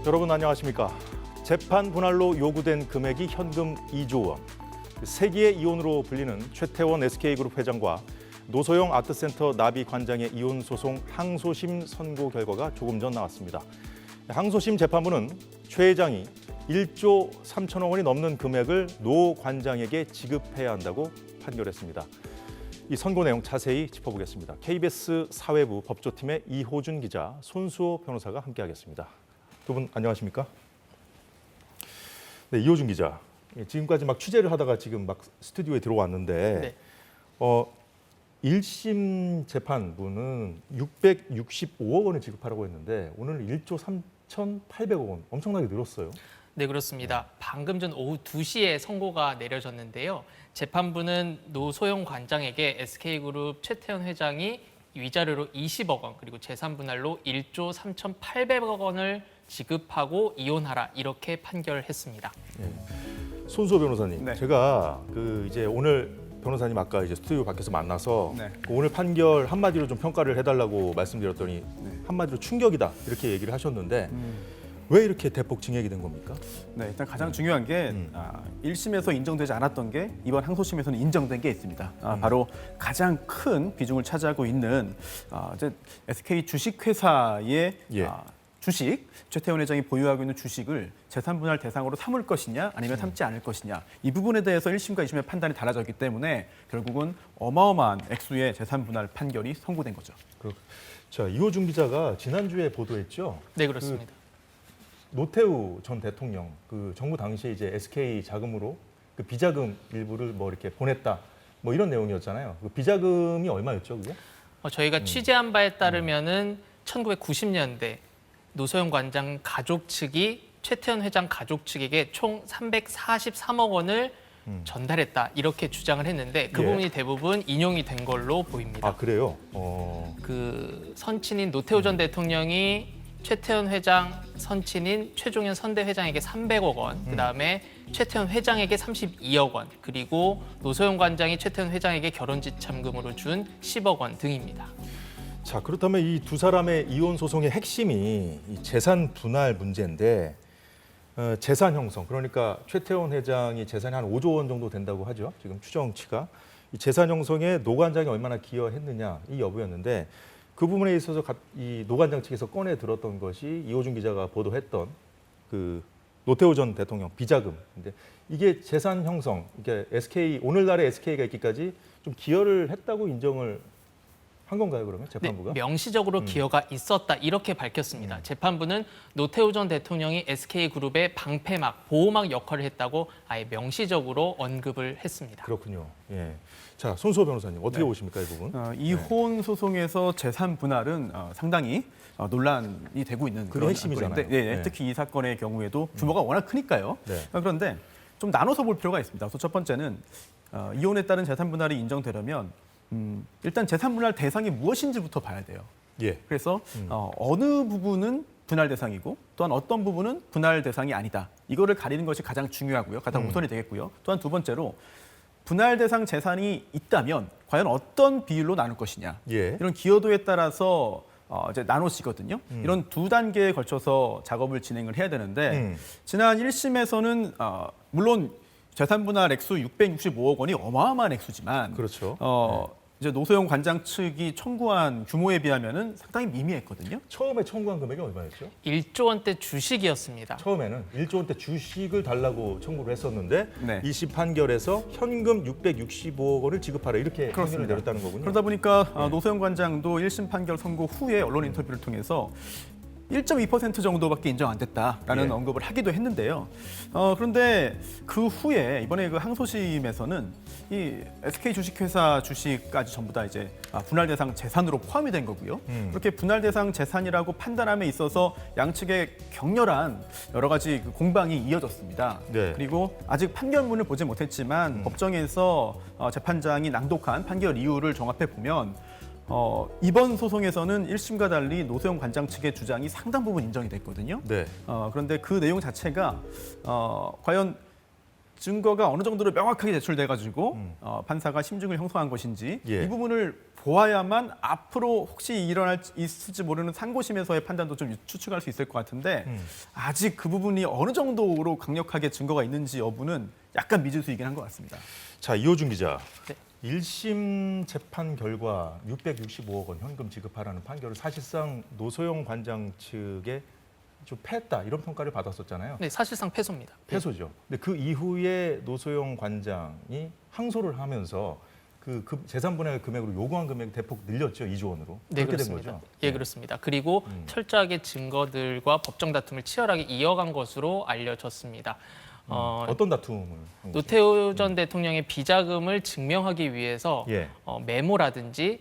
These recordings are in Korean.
여러분 안녕하십니까? 재판 분할로 요구된 금액이 현금 2조 원. 세기의 이혼으로 불리는 최태원 SK그룹 회장과 노소영 아트센터 나비 관장의 이혼 소송 항소심 선고 결과가 조금 전 나왔습니다. 항소심 재판부는 최 회장이 1조 3천억 원이 넘는 금액을 노 관장에게 지급해야 한다고 판결했습니다. 이 선고 내용 자세히 짚어보겠습니다. KBS 사회부 법조팀의 이호준 기자, 손수호 변호사가 함께하겠습니다. 두 분 안녕하십니까? 네, 이호준 기자. 지금까지 막 취재를 하다가 지금 막 스튜디오에 들어왔는데 네. 1심 재판부는 665억 원을 지급하라고 했는데 오늘 1조 3,800억 원, 엄청나게 늘었어요. 네, 그렇습니다. 방금 전 오후 2시에 선고가 내려졌는데요. 재판부는 노소영 관장에게 SK그룹 최태원 회장이 위자료로 20억 원, 그리고 재산분할로 1조 3,800억 원을 지급하고 이혼하라, 이렇게 판결했습니다. 네. 손수호 변호사님, 네. 제가 이제 오늘 변호사님 아까 이제 스튜디오 밖에서 만나서 네. 오늘 판결 한마디로 좀 평가를 해달라고 말씀드렸더니 한마디로 충격이다 이렇게 얘기를 하셨는데 왜 이렇게 대폭 증액이 된 겁니까? 네, 일단 가장 중요한 게 1심에서 인정되지 않았던 게 이번 항소심에서는 인정된 게 있습니다. 바로 가장 큰 비중을 차지하고 있는 이제 SK 주식회사의 예. 주식, 최태원 회장이 보유하고 있는 주식을 재산 분할 대상으로 삼을 것이냐 아니면 삼지 않을 것이냐, 이 부분에 대해서 1심과 2심의 판단이 달라졌기 때문에 결국은 어마어마한 액수의 재산 분할 판결이 선고된 거죠. 자, 이호준 기자가 지난주에 보도했죠? 네, 그렇습니다. 노태우 전 대통령 정부 당시에 이제 SK 자금으로 비자금 일부를 뭐 이렇게 보냈다 뭐 이런 내용이었잖아요. 그 비자금이 얼마였죠, 그게? 저희가 취재한 바에 따르면은 1990년대 노소영 관장 가족 측이 최태원 회장 가족 측에게 총 343억 원을 전달했다, 이렇게 주장을 했는데 그 예. 부분이 대부분 인용이 된 걸로 보입니다. 아, 그래요? 그 선친인 노태우 전 대통령이 최태원 회장 선친인 최종현 선대 회장에게 300억 원, 그다음에 최태원 회장에게 32억 원, 그리고 노소영 관장이 최태원 회장에게 결혼지참금으로 준 10억 원 등입니다. 자, 그렇다면 이 두 사람의 이혼 소송의 핵심이 이 재산 분할 문제인데 재산 형성, 그러니까 최태원 회장이 재산이 한 5조 원 정도 된다고 하죠. 지금 추정치가. 이 재산 형성에 노 관장이 얼마나 기여했느냐 이 여부였는데 그 부분에 있어서 이 노 관장 측에서 꺼내 들었던 것이 이호준 기자가 보도했던 그 노태우 전 대통령 비자금. 근데 이게 재산 형성, 이게 SK 오늘날의 SK가 있기까지 좀 기여를 했다고 인정을 한 건가요, 그러면 재판부가? 네, 명시적으로 기여가 있었다, 이렇게 밝혔습니다. 재판부는 노태우 전 대통령이 SK그룹의 방패막, 보호막 역할을 했다고 아예 명시적으로 언급을 했습니다. 그렇군요. 예. 자, 손수호 변호사님 어떻게 네. 보십니까, 이 부분? 이혼 소송에서 재산 분할은 상당히 논란이 되고 있는 그게 그런 핵심이잖아요. 사건인데, 네. 특히 이 사건의 경우에도 규모가 워낙 크니까요. 네. 그런데 좀 나눠서 볼 필요가 있습니다. 우선 첫 번째는 이혼에 따른 재산 분할이 인정되려면 일단 재산 분할 대상이 무엇인지부터 봐야 돼요. 예. 그래서 어느 부분은 분할 대상이고 또한 어떤 부분은 분할 대상이 아니다. 이거를 가리는 것이 가장 중요하고요. 가장 우선이 되겠고요. 또한 두 번째로 분할 대상 재산이 있다면 과연 어떤 비율로 나눌 것이냐. 예. 이런 기여도에 따라서 이제 나눠지거든요. 이런 두 단계에 걸쳐서 작업을 진행을 해야 되는데 지난 1심에서는 물론 재산 분할 액수 665억 원이 어마어마한 액수지만 그렇죠. 이제 노소영 관장 측이 청구한 규모에 비하면은 상당히 미미했거든요. 처음에 청구한 금액이 얼마였죠? 1조 원대 주식이었습니다. 처음에는 1조 원대 주식을 달라고 청구를 했었는데 네. 2심 판결에서 현금 665억 원을 지급하라 이렇게 판결을 그렇습니다. 내렸다는 거군요. 그러다 보니까 노소영 관장도 1심 판결 선고 후에 언론 인터뷰를 통해서 1.2% 정도밖에 인정 안 됐다라는 예. 언급을 하기도 했는데요. 그런데 그 후에 이번에 그 항소심에서는 이 SK 주식회사 주식까지 전부 다 이제 분할 대상 재산으로 포함이 된 거고요. 그렇게 분할 대상 재산이라고 판단함에 있어서 양측의 격렬한 여러 가지 그 공방이 이어졌습니다. 네. 그리고 아직 판결문을 보지 못했지만 법정에서 재판장이 낭독한 판결 이유를 종합해 보면 이번 소송에서는 1심과 달리 노소영 관장 측의 주장이 상당 부분 인정이 됐거든요. 네. 그런데 그 내용 자체가 과연 증거가 어느 정도로 명확하게 제출돼가지고 판사가 심증을 형성한 것인지 예. 이 부분을 보아야만 앞으로 혹시 있을지 모르는 상고심에서의 판단도 좀 추측할 수 있을 것 같은데 아직 그 부분이 어느 정도로 강력하게 증거가 있는지 여부는 약간 미지수이긴 한 것 같습니다. 자, 이호준 기자. 네. 1심 재판 결과 665억 원 현금 지급하라는 판결을 사실상 노소영 관장 측에 좀 패했다 이런 평가를 받았었잖아요. 네, 사실상 패소입니다. 패소죠. 근데 그 이후에 노소영 관장이 항소를 하면서 그 재산 분할 금액으로 요구한 금액이 대폭 늘렸죠. 2조 원으로. 네, 그렇게 된 그렇습니다. 거죠. 예, 그렇습니다. 그리고 철저하게 증거들과 법정 다툼을 치열하게 이어간 것으로 알려졌습니다. 어떤 다툼을 한 거죠? 노태우 전 대통령의 비자금을 증명하기 위해서 예. 메모라든지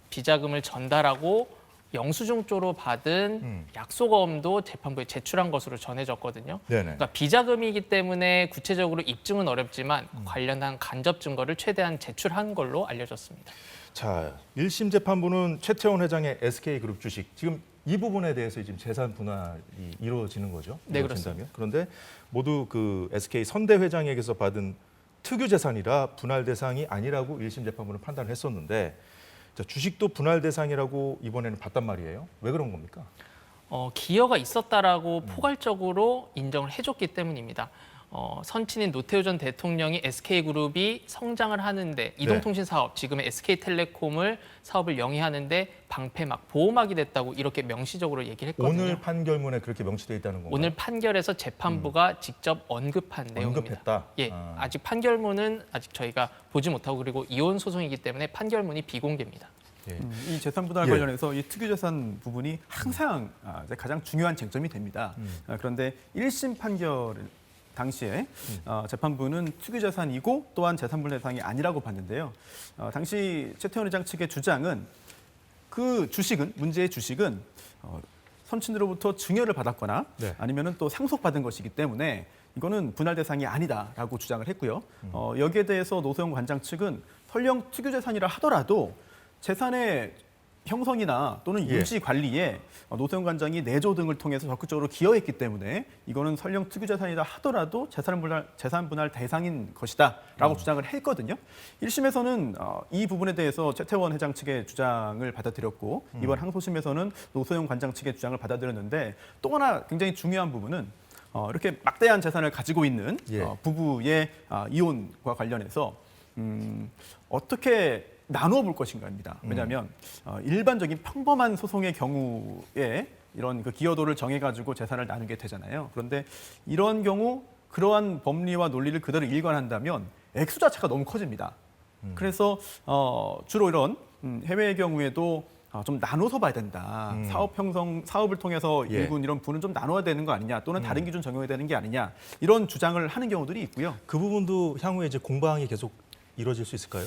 비자금을 전달하고 영수증조로 받은 약속어음도 재판부에 제출한 것으로 전해졌거든요. 네네. 그러니까 비자금이기 때문에 구체적으로 입증은 어렵지만 관련한 간접 증거를 최대한 제출한 걸로 알려졌습니다. 자, 1심 재판부는 최태원 회장의 SK그룹 주식 지금 이 부분에 대해서 지금 재산 분할이 이루어지는 거죠. 네, 이루어진다면. 그런데 모두 그 SK 선대 회장에게서 받은 특유 재산이라 분할 대상이 아니라고 1심 재판부는 판단을 했었는데 자, 주식도 분할 대상이라고 이번에는 봤단 말이에요. 왜 그런 겁니까? 기여가 있었다라고 포괄적으로 인정을 해줬기 때문입니다. 선친인 노태우 전 대통령이 SK그룹이 성장을 하는데 이동통신 사업, 지금의 SK텔레콤을 사업을 영위하는데 방패막, 보호막이 됐다고 이렇게 명시적으로 얘기를 했거든요. 오늘 판결문에 그렇게 명시되어 있다는 건가요? 오늘 판결에서 재판부가 직접 언급한 내용입니다. 언급했다? 예, 아직 판결문은 아직 저희가 보지 못하고 그리고 이혼 소송이기 때문에 판결문이 비공개입니다. 예. 이 재산 분할 예. 관련해서 이 특유재산 부분이 항상 가장 중요한 쟁점이 됩니다. 그런데 1심 판결 당시에 재판부는 특유재산이고 또한 재산분할 대상이 아니라고 봤는데요. 당시 최태원 회장 측의 주장은 그 주식은 문제의 주식은 선친으로부터 증여를 받았거나 네. 아니면은 또 상속받은 것이기 때문에 이거는 분할 대상이 아니다라고 주장을 했고요. 여기에 대해서 노소영 관장 측은 설령 특유재산이라 하더라도 재산의 형성이나 또는 예. 유지 관리에 노태우 관장이 내조 등을 통해서 적극적으로 기여했기 때문에 이거는 설령 특유재산이다 하더라도 재산 분할 대상인 것이다라고 주장을 했거든요. 1심에서는 이 부분에 대해서 최태원 회장 측의 주장을 받아들였고 이번 항소심에서는 노소영 관장 측의 주장을 받아들였는데 또 하나 굉장히 중요한 부분은 이렇게 막대한 재산을 가지고 있는 예. 부부의 이혼과 관련해서 어떻게 나누어 볼 것인가입니다. 왜냐하면 일반적인 평범한 소송의 경우에 이런 그 기여도를 정해가지고 재산을 나누게 되잖아요. 그런데 이런 경우 그러한 법리와 논리를 그대로 일관한다면 액수 자체가 너무 커집니다. 그래서 주로 이런 해외의 경우에도 좀 나눠서 봐야 된다. 사업을 통해서 예. 일군 이런 부는 좀 나눠야 되는 거 아니냐, 또는 다른 기준 적용해야 되는 게 아니냐 이런 주장을 하는 경우들이 있고요. 그 부분도 향후에 이제 공방이 계속 이루어질 수 있을까요?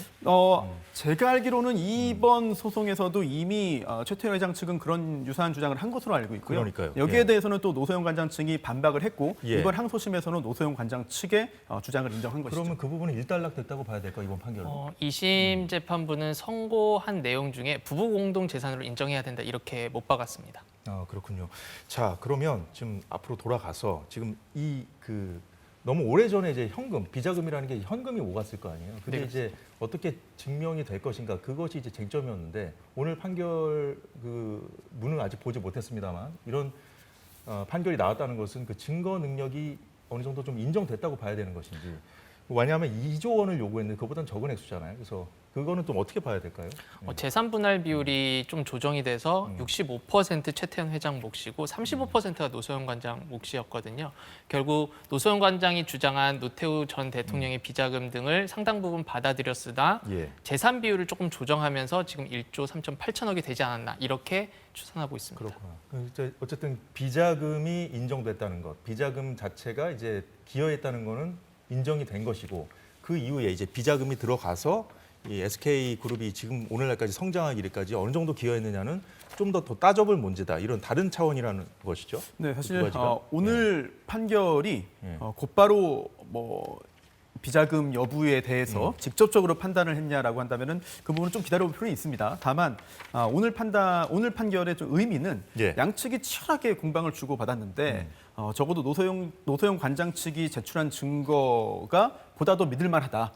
제가 알기로는 이번 소송에서도 이미 최태원 회장 측은 그런 유사한 주장을 한 것으로 알고 있고요. 그러니까요. 여기에 예. 대해서는 또 노소영 관장 측이 반박을 했고 예. 이번 항소심에서는 노소영 관장 측의 주장을 인정한 것이죠. 그러면 그 부분은 일단락됐다고 봐야 될까 이번 판결로? 2심 재판부는 선고한 내용 중에 부부 공동 재산으로 인정해야 된다 이렇게 못 박았습니다. 그렇군요. 자, 그러면 지금 앞으로 돌아가서 지금 너무 오래전에 이제 현금, 비자금이라는 게 현금이 오갔을 거 아니에요. 근데 네, 이제 어떻게 증명이 될 것인가 그것이 이제 쟁점이었는데 오늘 판결 문은 아직 보지 못했습니다만 이런 판결이 나왔다는 것은 그 증거 능력이 어느 정도 좀 인정됐다고 봐야 되는 것인지. 왜냐하면 2조 원을 요구했는데 그보다는 적은 액수잖아요. 그래서 그거는 좀 어떻게 봐야 될까요? 재산 분할 비율이 좀 조정이 돼서 65% 최태원 회장 몫이고 35%가 노소영 관장 몫이었거든요. 결국 노소영 관장이 주장한 노태우 전 대통령의 비자금 등을 상당 부분 받아들였으나 예. 재산 비율을 조금 조정하면서 지금 1조 3,8천억이 되지 않았나 이렇게 추산하고 있습니다. 그렇구나. 어쨌든 비자금이 인정됐다는 것, 비자금 자체가 이제 기여했다는 거는 인정이 된 것이고 그 이후에 이제 비자금이 들어가서 이 SK그룹이 지금 오늘날까지 성장하기까지 어느 정도 기여했느냐는 좀 더 따져볼 문제다. 이런 다른 차원이라는 것이죠. 네, 두 사실 가지가. 오늘 판결이 예. 곧바로 비자금 여부에 대해서 직접적으로 판단을 했냐라고 한다면은 그 부분은 좀 기다려볼 필요는 있습니다. 다만 오늘 판결의 좀 의미는 예. 양측이 치열하게 공방을 주고 받았는데 적어도 노소영 관장 측이 제출한 증거가 보다 더 믿을만하다.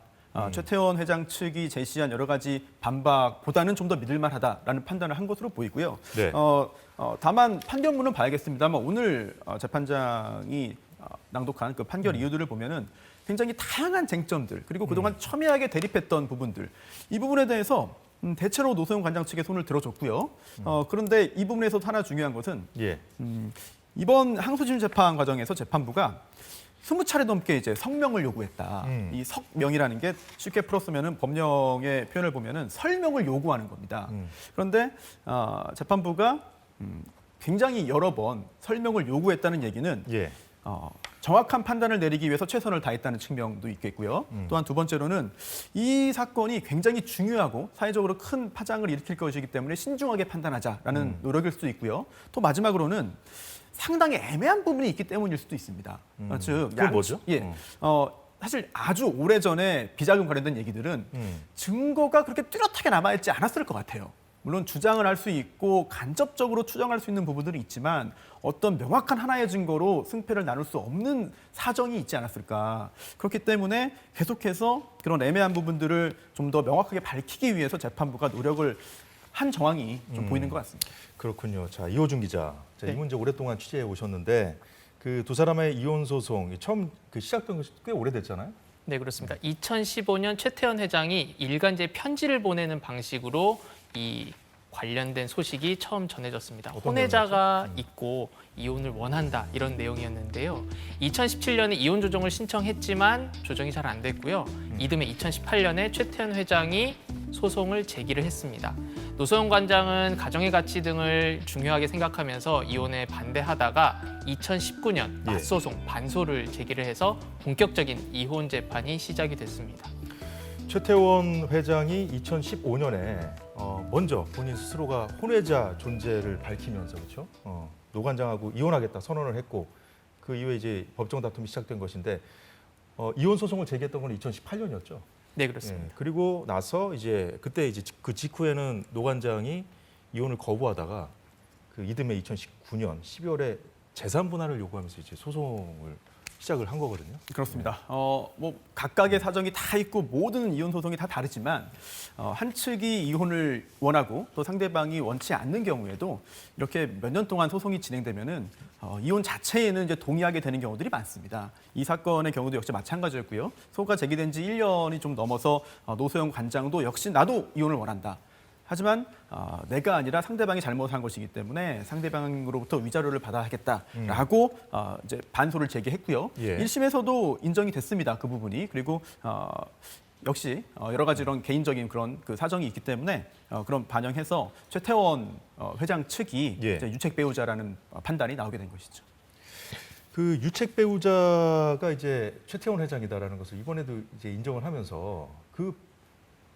최태원 회장 측이 제시한 여러 가지 반박보다는 좀 더 믿을만하다라는 판단을 한 것으로 보이고요. 네. 다만 판결문은 봐야겠습니다만 오늘 재판장이 낭독한 그 판결 이유들을 보면은 굉장히 다양한 쟁점들 그리고 그동안 첨예하게 대립했던 부분들 이 부분에 대해서 대체로 노소영 관장 측의 손을 들어줬고요. 그런데 이 부분에서 하나 중요한 것은 예. 이번 항소심 재판 과정에서 재판부가 20차례 넘게 이제 성명을 요구했다. 이 석명이라는 게 쉽게 풀었으면은 법령의 표현을 보면은 설명을 요구하는 겁니다. 그런데 재판부가 굉장히 여러 번 설명을 요구했다는 얘기는 예. 정확한 판단을 내리기 위해서 최선을 다했다는 측면도 있겠고요. 또한 두 번째로는 이 사건이 굉장히 중요하고 사회적으로 큰 파장을 일으킬 것이기 때문에 신중하게 판단하자라는 노력일 수도 있고요. 또 마지막으로는 상당히 애매한 부분이 있기 때문일 수도 있습니다. 즉, 그게 뭐죠? 예, 사실 아주 오래전에 비자금 관련된 얘기들은 증거가 그렇게 뚜렷하게 남아있지 않았을 것 같아요. 물론 주장을 할 수 있고 간접적으로 추정할 수 있는 부분들이 있지만 어떤 명확한 하나의 증거로 승패를 나눌 수 없는 사정이 있지 않았을까. 그렇기 때문에 계속해서 그런 애매한 부분들을 좀 더 명확하게 밝히기 위해서 재판부가 노력을 한 정황이 좀 보이는 것 같습니다. 그렇군요. 자, 이호준 기자. 자, 네. 이 문제 오랫동안 취재해 오셨는데 그 두 사람의 이혼 소송 처음 시작된 것이 꽤 오래됐잖아요. 네, 그렇습니다. 2015년 최태원 회장이 일간지에 편지를 보내는 방식으로 이 관련된 소식이 처음 전해졌습니다. 어떤 혼외자가 있고 이혼을 원한다 이런 내용이었는데요. 2017년에 이혼 조정을 신청했지만 조정이 잘 안 됐고요. 이듬해 2018년에 최태원 회장이 소송을 제기를 했습니다. 노소영 관장은 가정의 가치 등을 중요하게 생각하면서 이혼에 반대하다가 2019년 맞소송 반소를 제기를 해서 본격적인 이혼 재판이 시작이 됐습니다. 최태원 회장이 2015년에 먼저 본인 스스로가 혼외자 존재를 밝히면서 그렇죠. 노 관장하고 이혼하겠다 선언을 했고 그 이후에 이제 법정 다툼이 시작된 것인데 이혼 소송을 제기했던 건 2018년이었죠. 네, 그렇습니다. 예, 그리고 나서 이제 그때 이제 그 직후에는 노 관장이 이혼을 거부하다가 그 이듬해 2019년 12월에 재산 분할을 요구하면서 이제 소송을 시작을 한 거거든요. 그렇습니다. 뭐 각각의 사정이 다 있고 모든 이혼 소송이 다 다르지만 한 측이 이혼을 원하고 또 상대방이 원치 않는 경우에도 이렇게 몇 년 동안 소송이 진행되면은 이혼 자체에는 이제 동의하게 되는 경우들이 많습니다. 이 사건의 경우도 역시 마찬가지였고요. 소가 제기된 지 1년이 좀 넘어서 노소영 관장도 역시 나도 이혼을 원한다. 하지만 내가 아니라 상대방이 잘못한 것이기 때문에 상대방으로부터 위자료를 받아야 하겠다라고 이제 반소를 제기했고요. 예. 1심에서도 인정이 됐습니다. 그 부분이. 그리고 역시 여러 가지 이런 개인적인 그런 그 사정이 있기 때문에 그런 반영해서 최태원 회장 측이 예. 이제 유책 배우자라는 판단이 나오게 된 것이죠. 그 유책 배우자가 이제 최태원 회장이다라는 것을 이번에도 이제 인정을 하면서 그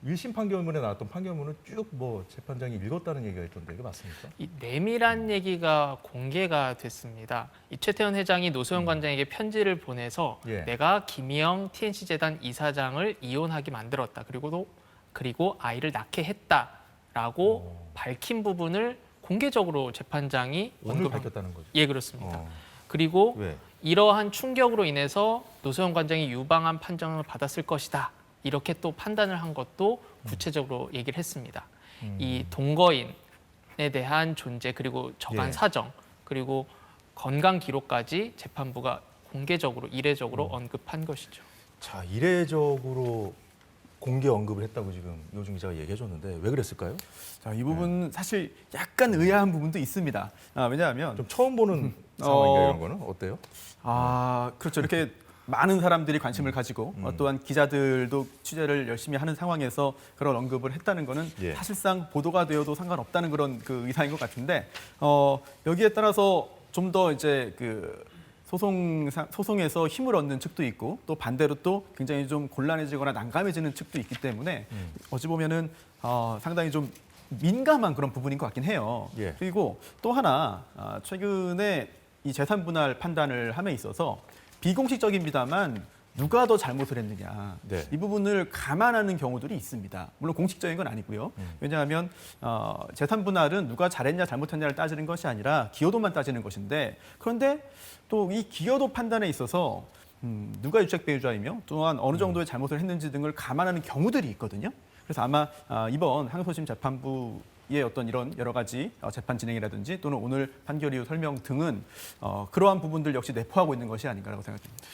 1심 판결문에 나왔던 판결문은 쭉 뭐 재판장이 읽었다는 얘기가 있던데 이게 맞습니까? 이 내밀한 얘기가 공개가 됐습니다. 이 최태원 회장이 노소영 관장에게 편지를 보내서 예. 내가 김희영 TNC재단 이사장을 이혼하게 만들었다. 그리고 아이를 낳게 했다라고 밝힌 부분을 공개적으로 재판장이 오늘 언급한- 밝혔다는 거죠. 예, 그렇습니다. 어. 그리고 왜? 이러한 충격으로 인해서 노소영 관장이 유방한 판정을 받았을 것이다. 이렇게 또 판단을 한 것도 구체적으로 얘기를 했습니다. 이 동거인에 대한 존재 그리고 저간 예. 사정 그리고 건강 기록까지 재판부가 공개적으로 이례적으로 언급한 것이죠. 자, 이례적으로 공개 언급을 했다고 지금 이호준 기자가 얘기해 줬는데 왜 그랬을까요? 자, 이 부분 사실 약간 의아한 부분도 있습니다. 왜냐하면 좀 처음 보는 상황인가 이런 거는 어때요? 그렇죠. 이렇게 많은 사람들이 관심을 가지고 또한 기자들도 취재를 열심히 하는 상황에서 그런 언급을 했다는 거는 예. 사실상 보도가 되어도 상관없다는 그런 그 의사인 것 같은데 여기에 따라서 좀 더 이제 그 소송에서 힘을 얻는 측도 있고 또 반대로 또 굉장히 좀 곤란해지거나 난감해지는 측도 있기 때문에 어찌 보면은 상당히 좀 민감한 그런 부분인 것 같긴 해요. 예. 그리고 또 하나 최근에 이 재산 분할 판단을 함에 있어서 비공식적입니다만 누가 더 잘못을 했느냐 네. 이 부분을 감안하는 경우들이 있습니다. 물론 공식적인 건 아니고요. 왜냐하면 재산 분할은 누가 잘했냐 잘못했냐를 따지는 것이 아니라 기여도만 따지는 것인데 그런데 또 이 기여도 판단에 있어서 누가 유책 배우자이며 또한 어느 정도의 잘못을 했는지 등을 감안하는 경우들이 있거든요. 그래서 아마 이번 항소심 재판부의 어떤 이런 여러 가지 재판 진행이라든지 또는 오늘 판결 이후 설명 등은 그러한 부분들 역시 내포하고 있는 것이 아닌가라고 생각됩니다.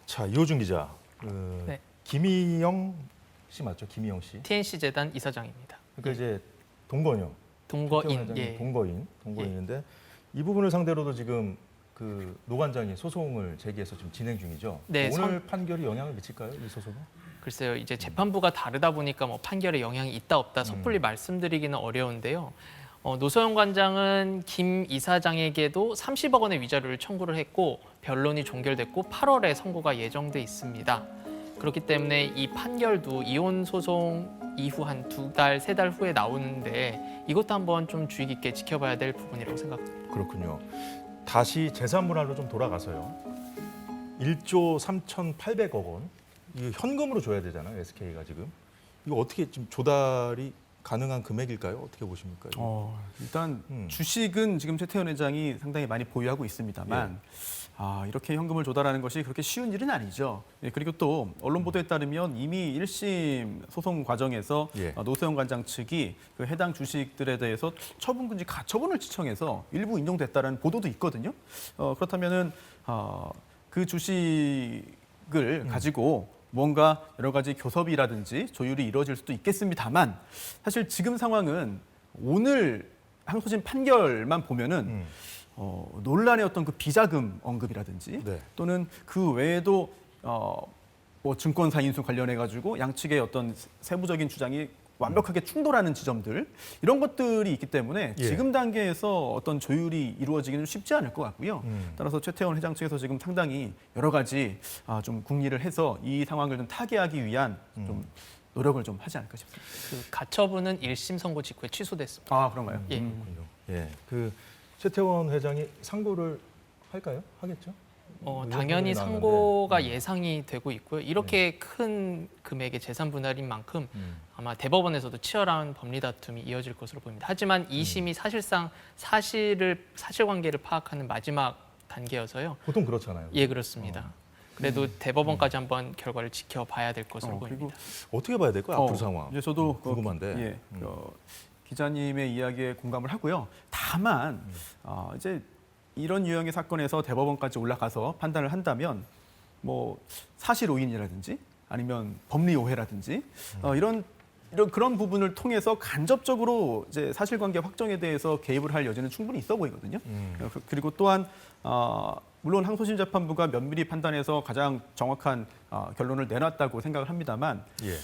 자, 이호준 기자. 네. 김희영 씨 맞죠? 김희영 씨. TNC 재단 이사장입니다. 그러니까 이제 동거녀. 동거인. 예. 동거인인데 이 부분을 상대로도 지금 그 노관장이 소송을 제기해서 지금 진행 중이죠. 네, 오늘 판결이 영향을 미칠까요? 이 소송은? 글쎄요, 이제 재판부가 다르다 보니까 뭐 판결에 영향이 있다 없다 섣불리 말씀드리기는 어려운데요. 노소영 관장은 김 이사장에게도 30억 원의 위자료를 청구를 했고 변론이 종결됐고 8월에 선고가 예정돼 있습니다. 그렇기 때문에 이 판결도 이혼 소송 이후 한 2달, 3달 후에 나오는데 이것도 한번 좀 주의 깊게 지켜봐야 될 부분이라고 생각합니다. 그렇군요. 다시 재산 분할로 좀 돌아가서요. 1조 3,800억 원. 이거 현금으로 줘야 되잖아요. SK가 지금. 이거 어떻게 지금 조달이 가능한 금액일까요? 어떻게 보십니까? 일단 주식은 지금 최태원 회장이 상당히 많이 보유하고 있습니다만 이렇게 현금을 조달하는 것이 그렇게 쉬운 일은 아니죠. 예, 그리고 또 언론 보도에 따르면 이미 1심 소송 과정에서 예. 노소영 관장 측이 그 해당 주식들에 대해서 처분금지 가처분을 지청해서 일부 인용됐다는 보도도 있거든요. 그렇다면은 그 주식을 가지고 뭔가 여러 가지 교섭이라든지 조율이 이루어질 수도 있겠습니다만 사실 지금 상황은 오늘 항소심 판결만 보면은 논란의 어떤 그 비자금 언급이라든지 네. 또는 그 외에도 뭐 증권사 인수 관련해 가지고 양측의 어떤 세부적인 주장이 완벽하게 충돌하는 지점들 이런 것들이 있기 때문에 예. 지금 단계에서 어떤 조율이 이루어지기는 쉽지 않을 것 같고요. 음. 따라서 최태원 회장 측에서 지금 상당히 여러 가지 좀 궁리를 해서 이 상황을 좀 타개하기 위한 좀 노력을 좀 하지 않을까 싶습니다. 그 가처분은 1심 선고 직후에 취소됐습니다. 그런가요? 예. 그렇군요. 예. 그 최태원 회장이 상고를 할까요? 하겠죠? 당연히 나왔는데. 상고가 예상이 되고 있고요. 이렇게 큰 금액의 재산 분할인 만큼 아마 대법원에서도 치열한 법리 다툼이 이어질 것으로 보입니다. 하지만 2심이 사실상 사실관계를 파악하는 마지막 단계여서요. 보통 그렇잖아요. 예, 그렇습니다. 그래도 대법원까지 한번 결과를 지켜봐야 될 것으로 그리고 보입니다. 어떻게 봐야 될까요? 앞으로 상황. 이제 저도 궁금한데. 기자님의 이야기에 공감을 하고요. 다만 이제 이런 유형의 사건에서 대법원까지 올라가서 판단을 한다면 뭐 사실 오인이라든지 아니면 법리 오해라든지 이런 그런 부분을 통해서 간접적으로 이제 사실관계 확정에 대해서 개입을 할 여지는 충분히 있어 보이거든요. 그리고 또한 물론 항소심 재판부가 면밀히 판단해서 가장 정확한 결론을 내놨다고 생각을 합니다만 예.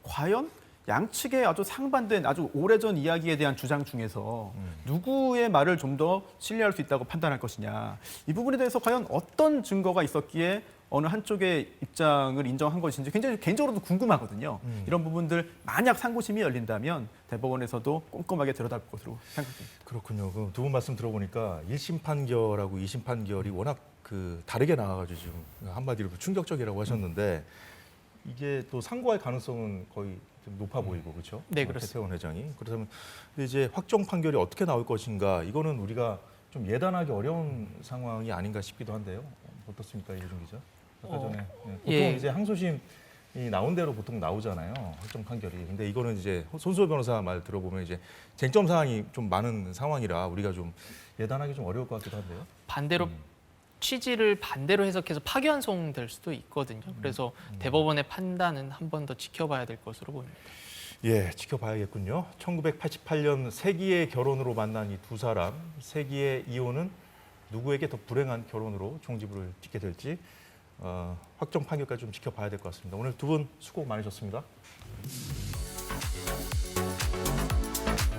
과연 양측의 아주 상반된 아주 오래전 이야기에 대한 주장 중에서 누구의 말을 좀 더 신뢰할 수 있다고 판단할 것이냐. 이 부분에 대해서 과연 어떤 증거가 있었기에 어느 한쪽의 입장을 인정한 것인지 굉장히 개인적으로도 궁금하거든요. 이런 부분들 만약 상고심이 열린다면 대법원에서도 꼼꼼하게 들여다볼 것으로 생각됩니다. 그렇군요. 그 두 분 말씀 들어보니까 1심 판결하고 2심 판결이 워낙 그 다르게 나와가지고 지금 한마디로 충격적이라고 하셨는데 이게 또 상고할 가능성은 거의 좀 높아 보이고 그렇죠? 네, 그렇습니다. 최태원 회장이. 그렇다면 근데 이제 확정 판결이 어떻게 나올 것인가 이거는 우리가 좀 예단하기 어려운 상황이 아닌가 싶기도 한데요. 어떻습니까, 이호준 기자? 아까 전에 보통 예. 이제 항소심이 나온 대로 보통 나오잖아요. 확정 판결이. 근데 이거는 이제 손수호 변호사 말 들어보면 이제 쟁점 사항이 좀 많은 상황이라 우리가 좀 예단하기 좀 어려울 것 같기도 한데요. 반대로 취지를 반대로 해석해서 파기환송될 수도 있거든요. 그래서 대법원의 판단은 한 번 더 지켜봐야 될 것으로 보입니다. 예, 지켜봐야겠군요. 1988년 세기의 결혼으로 만난 이 두 사람, 세기의 이혼은 누구에게 더 불행한 결혼으로 종지부를 찍게 될지 확정 판결까지 좀 지켜봐야 될 것 같습니다. 오늘 두 분 수고 많으셨습니다.